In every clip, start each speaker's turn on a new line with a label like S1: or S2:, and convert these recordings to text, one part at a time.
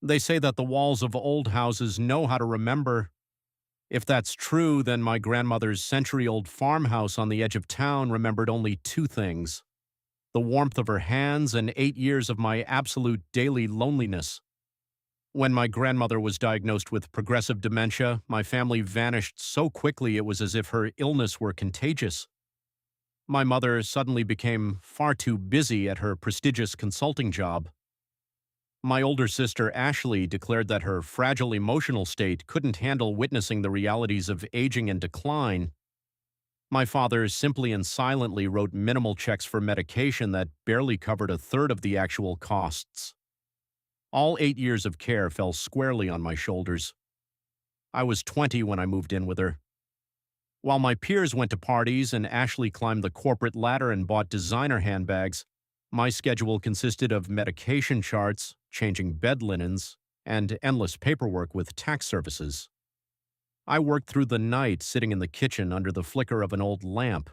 S1: They say that the walls of old houses know how to remember. If that's true, then my grandmother's century-old farmhouse on the edge of town remembered only two things: the warmth of her hands and 8 years of my absolute daily loneliness. When my grandmother was diagnosed with progressive dementia, my family vanished so quickly it was as if her illness were contagious. My mother suddenly became far too busy at her prestigious consulting job. My older sister, Ashley, declared that her fragile emotional state couldn't handle witnessing the realities of aging and decline. My father simply and silently wrote minimal checks for medication that barely covered a third of the actual costs. All 8 years of care fell squarely on my shoulders. I was 20 when I moved in with her. While my peers went to parties and Ashley climbed the corporate ladder and bought designer handbags, my schedule consisted of medication charts, changing bed linens, and endless paperwork with tax services. I worked through the night sitting in the kitchen under the flicker of an old lamp.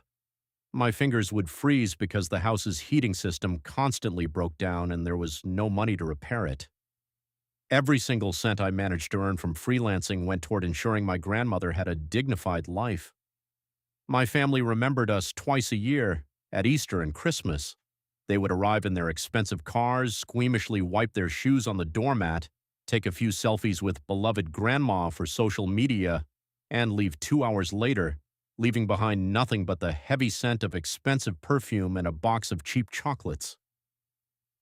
S1: My fingers would freeze because the house's heating system constantly broke down and there was no money to repair it. Every single cent I managed to earn from freelancing went toward ensuring my grandmother had a dignified life. My family remembered us twice a year, at Easter and Christmas. They would arrive in their expensive cars, squeamishly wipe their shoes on the doormat, take a few selfies with beloved grandma for social media, and leave 2 hours later, leaving behind nothing but the heavy scent of expensive perfume and a box of cheap chocolates.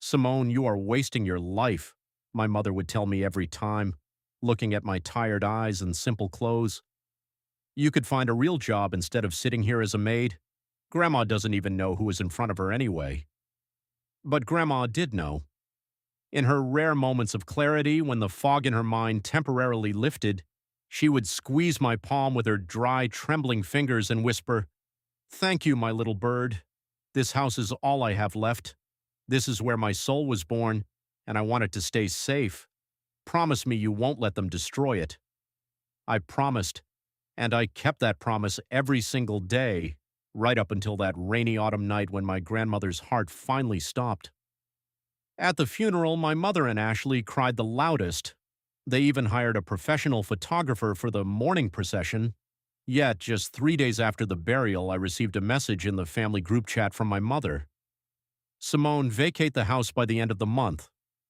S1: "Simone, you are wasting your life," my mother would tell me every time, looking at my tired eyes and simple clothes. "You could find a real job instead of sitting here as a maid. Grandma doesn't even know who is in front of her anyway." But Grandma did know. In her rare moments of clarity, when the fog in her mind temporarily lifted, she would squeeze my palm with her dry, trembling fingers and whisper, "Thank you, my little bird. This house is all I have left. This is where my soul was born, and I want it to stay safe. Promise me you won't let them destroy it." I promised, and I kept that promise every single day, right up until that rainy autumn night when my grandmother's heart finally stopped. At the funeral, my mother and Ashley cried the loudest. They even hired a professional photographer for the mourning procession. Yet, just 3 days after the burial, I received a message in the family group chat from my mother. "Simone, vacate the house by the end of the month.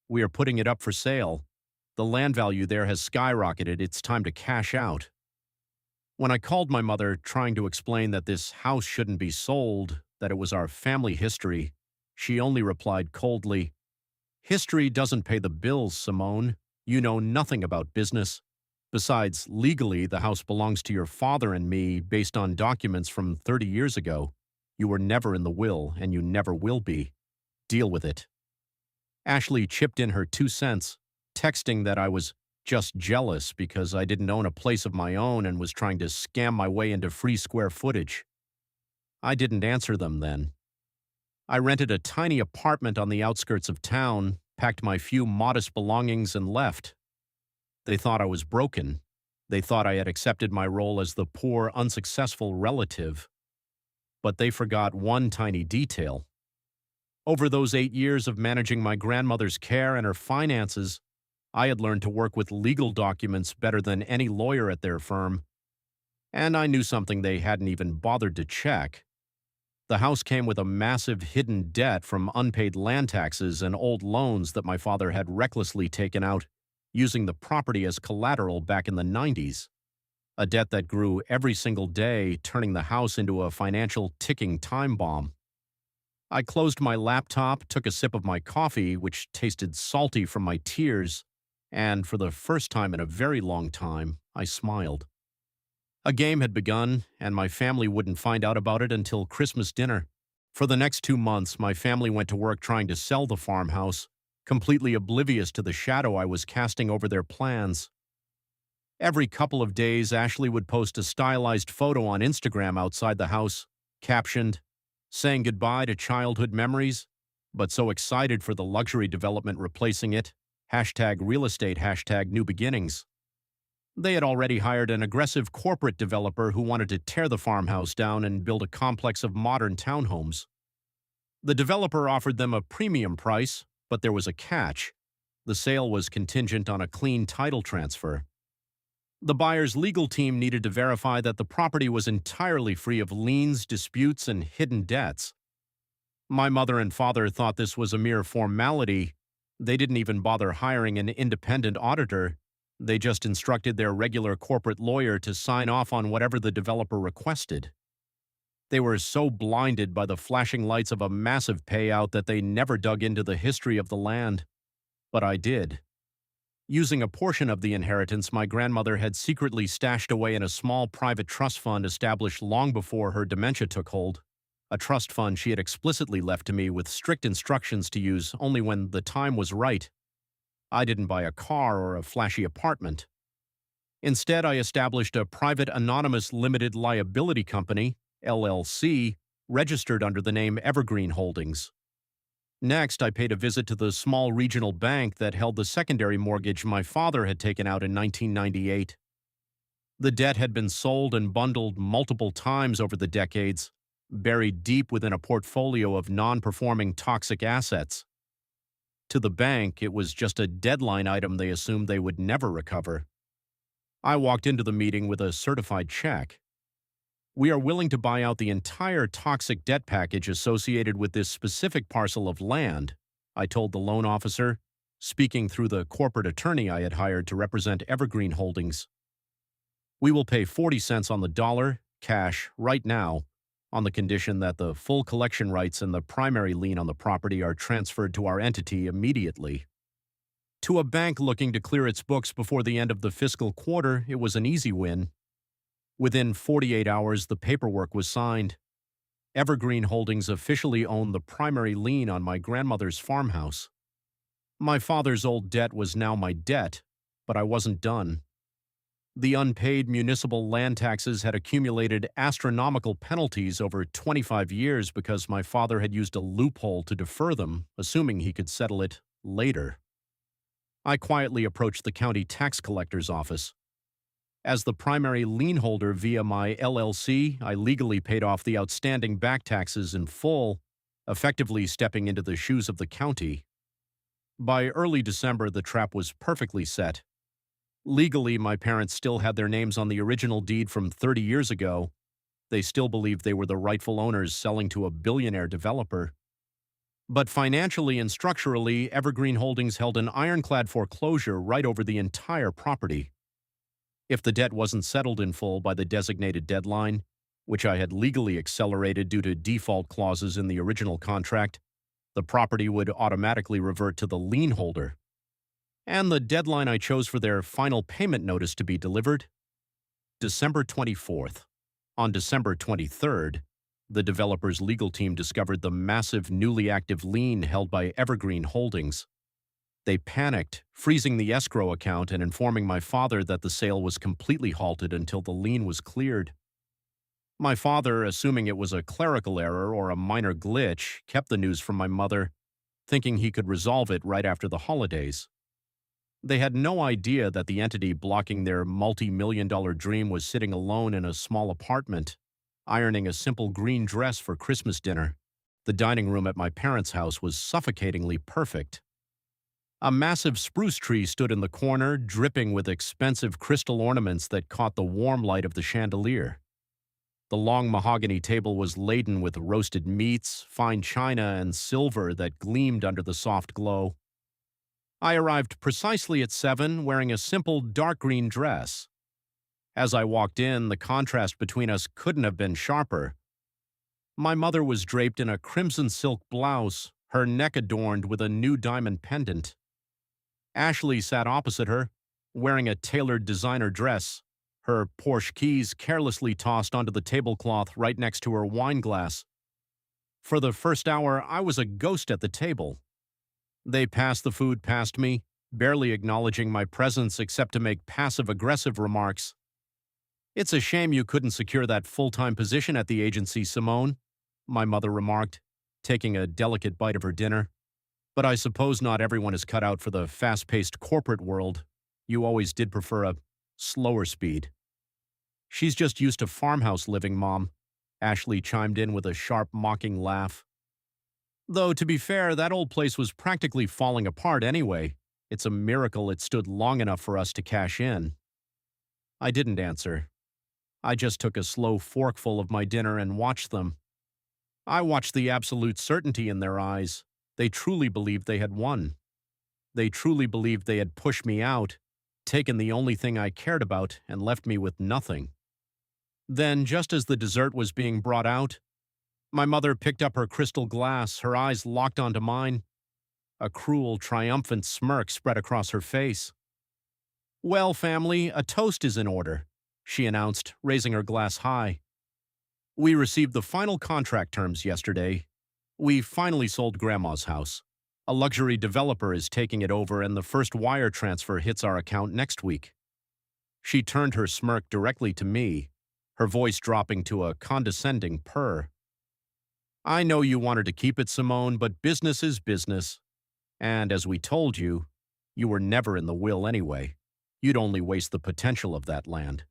S1: We are putting it up for sale. The land value there has skyrocketed. It's time to cash out." When I called my mother, trying to explain that this house shouldn't be sold, that it was our family history, she only replied coldly, "History doesn't pay the bills, Simone. You know nothing about business. Besides, legally, the house belongs to your father and me based on documents from 30 years ago. You were never in the will, and you never will be. Deal with it." Ashley chipped in her 2 cents, texting that I was just jealous because I didn't own a place of my own and was trying to scam my way into free square footage. I didn't answer them then. I rented a tiny apartment on the outskirts of town, packed my few modest belongings, and left. They thought I was broken. They thought I had accepted my role as the poor, unsuccessful relative. But they forgot one tiny detail. Over those 8 years of managing my grandmother's care and her finances, I had learned to work with legal documents better than any lawyer at their firm. And I knew something they hadn't even bothered to check. The house came with a massive hidden debt from unpaid land taxes and old loans that my father had recklessly taken out, using the property as collateral back in the 90s. A debt that grew every single day, turning the house into a financial ticking time bomb. I closed my laptop, took a sip of my coffee, which tasted salty from my tears, and for the first time in a very long time, I smiled. A game had begun, and my family wouldn't find out about it until Christmas dinner. For the next 2 months, my family went to work trying to sell the farmhouse, completely oblivious to the shadow I was casting over their plans. Every couple of days, Ashley would post a stylized photo on Instagram outside the house, captioned, "Saying goodbye to childhood memories, but so excited for the luxury development replacing it. #real estate, #new beginnings." They had already hired an aggressive corporate developer who wanted to tear the farmhouse down and build a complex of modern townhomes. The developer offered them a premium price, but there was a catch. The sale was contingent on a clean title transfer. The buyer's legal team needed to verify that the property was entirely free of liens, disputes, and hidden debts. My mother and father thought this was a mere formality. They didn't even bother hiring an independent auditor. They just instructed their regular corporate lawyer to sign off on whatever the developer requested. They were so blinded by the flashing lights of a massive payout that they never dug into the history of the land. But I did. Using a portion of the inheritance my grandmother had secretly stashed away in a small private trust fund established long before her dementia took hold, a trust fund she had explicitly left to me with strict instructions to use only when the time was right. I didn't buy a car or a flashy apartment. Instead, I established a private anonymous limited liability company, LLC, registered under the name Evergreen Holdings. Next, I paid a visit to the small regional bank that held the secondary mortgage my father had taken out in 1998. The debt had been sold and bundled multiple times over the decades, buried deep within a portfolio of non-performing toxic assets. To the bank, it was just a deadline item they assumed they would never recover. I walked into the meeting with a certified check. "We are willing to buy out the entire toxic debt package associated with this specific parcel of land," I told the loan officer, speaking through the corporate attorney I had hired to represent Evergreen Holdings. "We will pay 40 cents on the dollar, cash, right now, on the condition that the full collection rights and the primary lien on the property are transferred to our entity immediately." To a bank looking to clear its books before the end of the fiscal quarter, it was an easy win. Within 48 hours, the paperwork was signed. Evergreen Holdings officially owned the primary lien on my grandmother's farmhouse. My father's old debt was now my debt, but I wasn't done. The unpaid municipal land taxes had accumulated astronomical penalties over 25 years because my father had used a loophole to defer them, assuming he could settle it later. I quietly approached the county tax collector's office. As the primary lien holder via my LLC, I legally paid off the outstanding back taxes in full, effectively stepping into the shoes of the county. By early December, the trap was perfectly set. Legally, my parents still had their names on the original deed from 30 years ago. They still believed they were the rightful owners selling to a billionaire developer. But financially and structurally, Evergreen Holdings held an ironclad foreclosure right over the entire property. If the debt wasn't settled in full by the designated deadline, which I had legally accelerated due to default clauses in the original contract, the property would automatically revert to the lien holder. And the deadline I chose for their final payment notice to be delivered? December 24th. On December 23rd, the developer's legal team discovered the massive newly active lien held by Evergreen Holdings. They panicked, freezing the escrow account and informing my father that the sale was completely halted until the lien was cleared. My father, assuming it was a clerical error or a minor glitch, kept the news from my mother, thinking he could resolve it right after the holidays. They had no idea that the entity blocking their multi-million-dollar dream was sitting alone in a small apartment, ironing a simple green dress for Christmas dinner. The dining room at my parents' house was suffocatingly perfect. A massive spruce tree stood in the corner, dripping with expensive crystal ornaments that caught the warm light of the chandelier. The long mahogany table was laden with roasted meats, fine china, and silver that gleamed under the soft glow. I arrived precisely at 7, wearing a simple dark green dress. As I walked in, the contrast between us couldn't have been sharper. My mother was draped in a crimson silk blouse, her neck adorned with a new diamond pendant. Ashley sat opposite her, wearing a tailored designer dress, her Porsche keys carelessly tossed onto the tablecloth right next to her wine glass. For the first hour, I was a ghost at the table. They passed the food past me, barely acknowledging my presence except to make passive-aggressive remarks. "It's a shame you couldn't secure that full-time position at the agency, Simone," my mother remarked, taking a delicate bite of her dinner. "But I suppose not everyone is cut out for the fast-paced corporate world. You always did prefer a slower speed." "She's just used to farmhouse living, Mom," Ashley chimed in with a sharp, mocking laugh. Though, to be fair, that old place was practically falling apart anyway. It's a miracle it stood long enough for us to cash in. I didn't answer. I just took a slow forkful of my dinner and watched them. I watched the absolute certainty in their eyes. They truly believed they had won. They truly believed they had pushed me out, taken the only thing I cared about, and left me with nothing. Then, just as the dessert was being brought out, my mother picked up her crystal glass, her eyes locked onto mine. A cruel, triumphant smirk spread across her face. "Well, family, a toast is in order," she announced, raising her glass high. "We received the final contract terms yesterday. We finally sold Grandma's house. A luxury developer is taking it over, and the first wire transfer hits our account next week." She turned her smirk directly to me, her voice dropping to a condescending purr. "I know you wanted to keep it, Simone, but business is business. And as we told you, you were never in the will anyway. You'd only waste the potential of that land."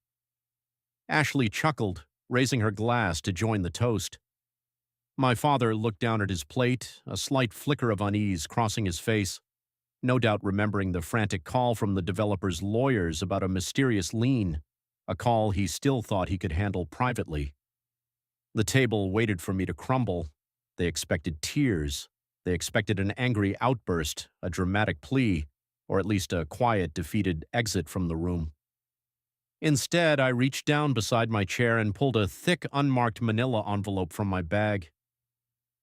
S1: Ashley chuckled, raising her glass to join the toast. My father looked down at his plate, a slight flicker of unease crossing his face, no doubt remembering the frantic call from the developer's lawyers about a mysterious lien, a call he still thought he could handle privately. The table waited for me to crumble. They expected tears. They expected an angry outburst, a dramatic plea, or at least a quiet, defeated exit from the room. Instead, I reached down beside my chair and pulled a thick, unmarked manila envelope from my bag.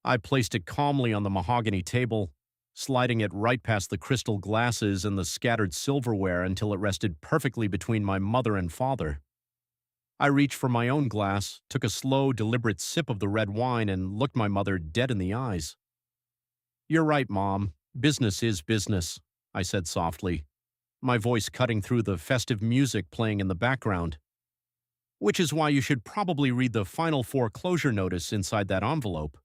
S1: I placed it calmly on the mahogany table, sliding it right past the crystal glasses and the scattered silverware until it rested perfectly between my mother and father. I reached for my own glass, took a slow, deliberate sip of the red wine, and looked my mother dead in the eyes. "You're right, Mom. Business is business," I said softly, my voice cutting through the festive music playing in the background. "Which is why you should probably read the final foreclosure notice inside that envelope.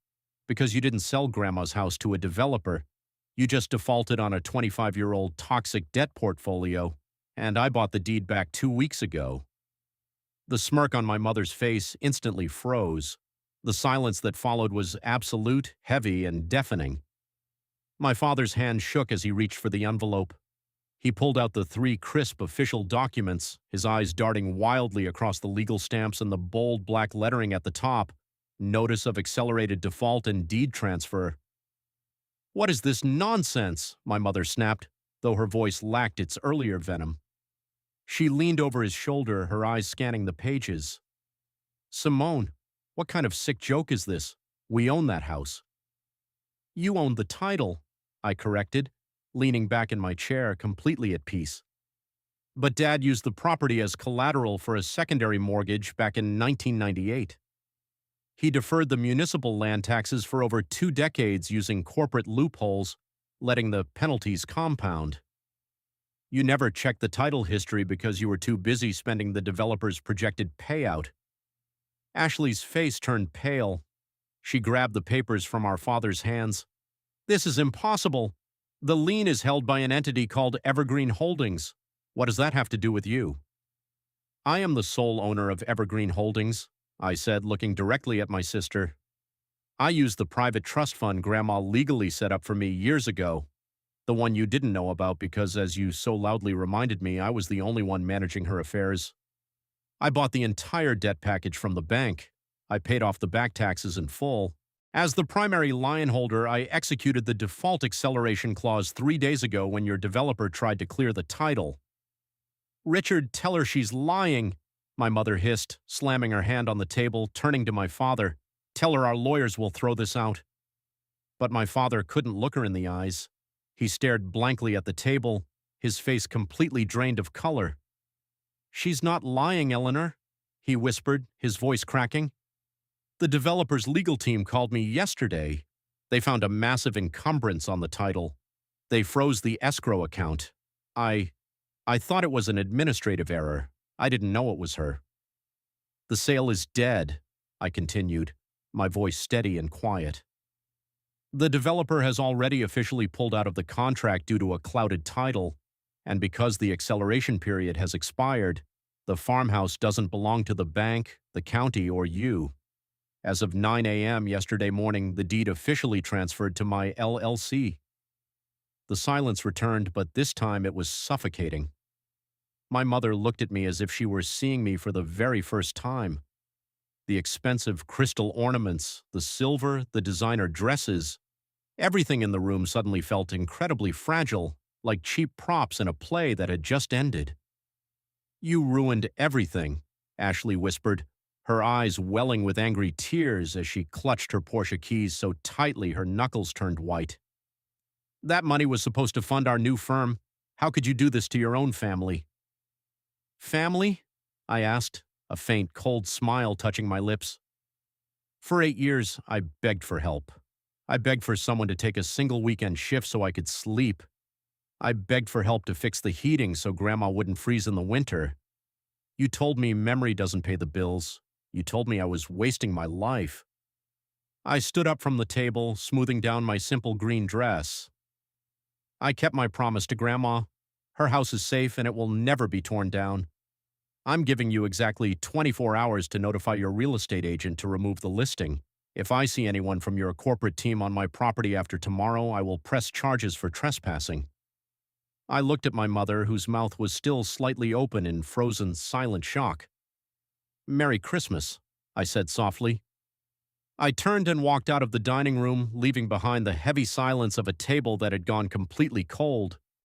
S1: Because you didn't sell Grandma's house to a developer. You just defaulted on a 25-year-old toxic debt portfolio, and I bought the deed back 2 weeks ago." The smirk on my mother's face instantly froze. The silence that followed was absolute, heavy, and deafening. My father's hand shook as he reached for the envelope. He pulled out the 3 crisp official documents, his eyes darting wildly across the legal stamps and the bold black lettering at the top, "Notice of Accelerated Default and Deed Transfer." "What is this nonsense?" my mother snapped, though her voice lacked its earlier venom. She leaned over his shoulder, her eyes scanning the pages. "Simone, what kind of sick joke is this? We own that house." "You own the title," I corrected, leaning back in my chair, completely at peace. "But Dad used the property as collateral for a secondary mortgage back in 1998. He deferred the municipal land taxes for over 2 decades using corporate loopholes, letting the penalties compound. You never checked the title history because you were too busy spending the developer's projected payout." Ashley's face turned pale. She grabbed the papers from our father's hands. "This is impossible. The lien is held by an entity called Evergreen Holdings. What does that have to do with you?" "I am the sole owner of Evergreen Holdings," I said, looking directly at my sister. "I used the private trust fund Grandma legally set up for me years ago. The one you didn't know about because, as you so loudly reminded me, I was the only one managing her affairs. I bought the entire debt package from the bank. I paid off the back taxes in full. As the primary lien holder, I executed the default acceleration clause 3 days ago when your developer tried to clear the title." "Richard, tell her she's lying," my mother hissed, slamming her hand on the table, turning to my father. "Tell her our lawyers will throw this out." But my father couldn't look her in the eyes. He stared blankly at the table, his face completely drained of color. "She's not lying, Eleanor," he whispered, his voice cracking. "The developer's legal team called me yesterday. They found a massive encumbrance on the title. They froze the escrow account. I thought it was an administrative error. I didn't know it was her." "The sale is dead," I continued, my voice steady and quiet. "The developer has already officially pulled out of the contract due to a clouded title, and because the acceleration period has expired, the farmhouse doesn't belong to the bank, the county, or you. As of 9 a.m. yesterday morning, the deed officially transferred to my LLC." The silence returned, but this time it was suffocating. My mother looked at me as if she were seeing me for the very first time. The expensive crystal ornaments, the silver, the designer dresses, everything in the room suddenly felt incredibly fragile, like cheap props in a play that had just ended. You ruined everything, Ashley whispered, her eyes welling with angry tears as she clutched her Porsche keys so tightly her knuckles turned white. That money was supposed to fund our new firm. How could you do this to your own family? Family? I asked, a faint, cold smile touching my lips. For 8 years, I begged for help. I begged for someone to take a single weekend shift so I could sleep. I begged for help to fix the heating so Grandma wouldn't freeze in the winter. You told me memory doesn't pay the bills. You told me I was wasting my life. I stood up from the table, smoothing down my simple green dress. I kept my promise to Grandma. Her house is safe and it will never be torn down. I'm giving you exactly 24 hours to notify your real estate agent to remove the listing. If I see anyone from your corporate team on my property after tomorrow, I will press charges for trespassing. I looked at my mother, whose mouth was still slightly open in frozen, silent shock. Merry Christmas, I said softly. I turned and walked out of the dining room, leaving behind the heavy silence of a table that had gone completely cold.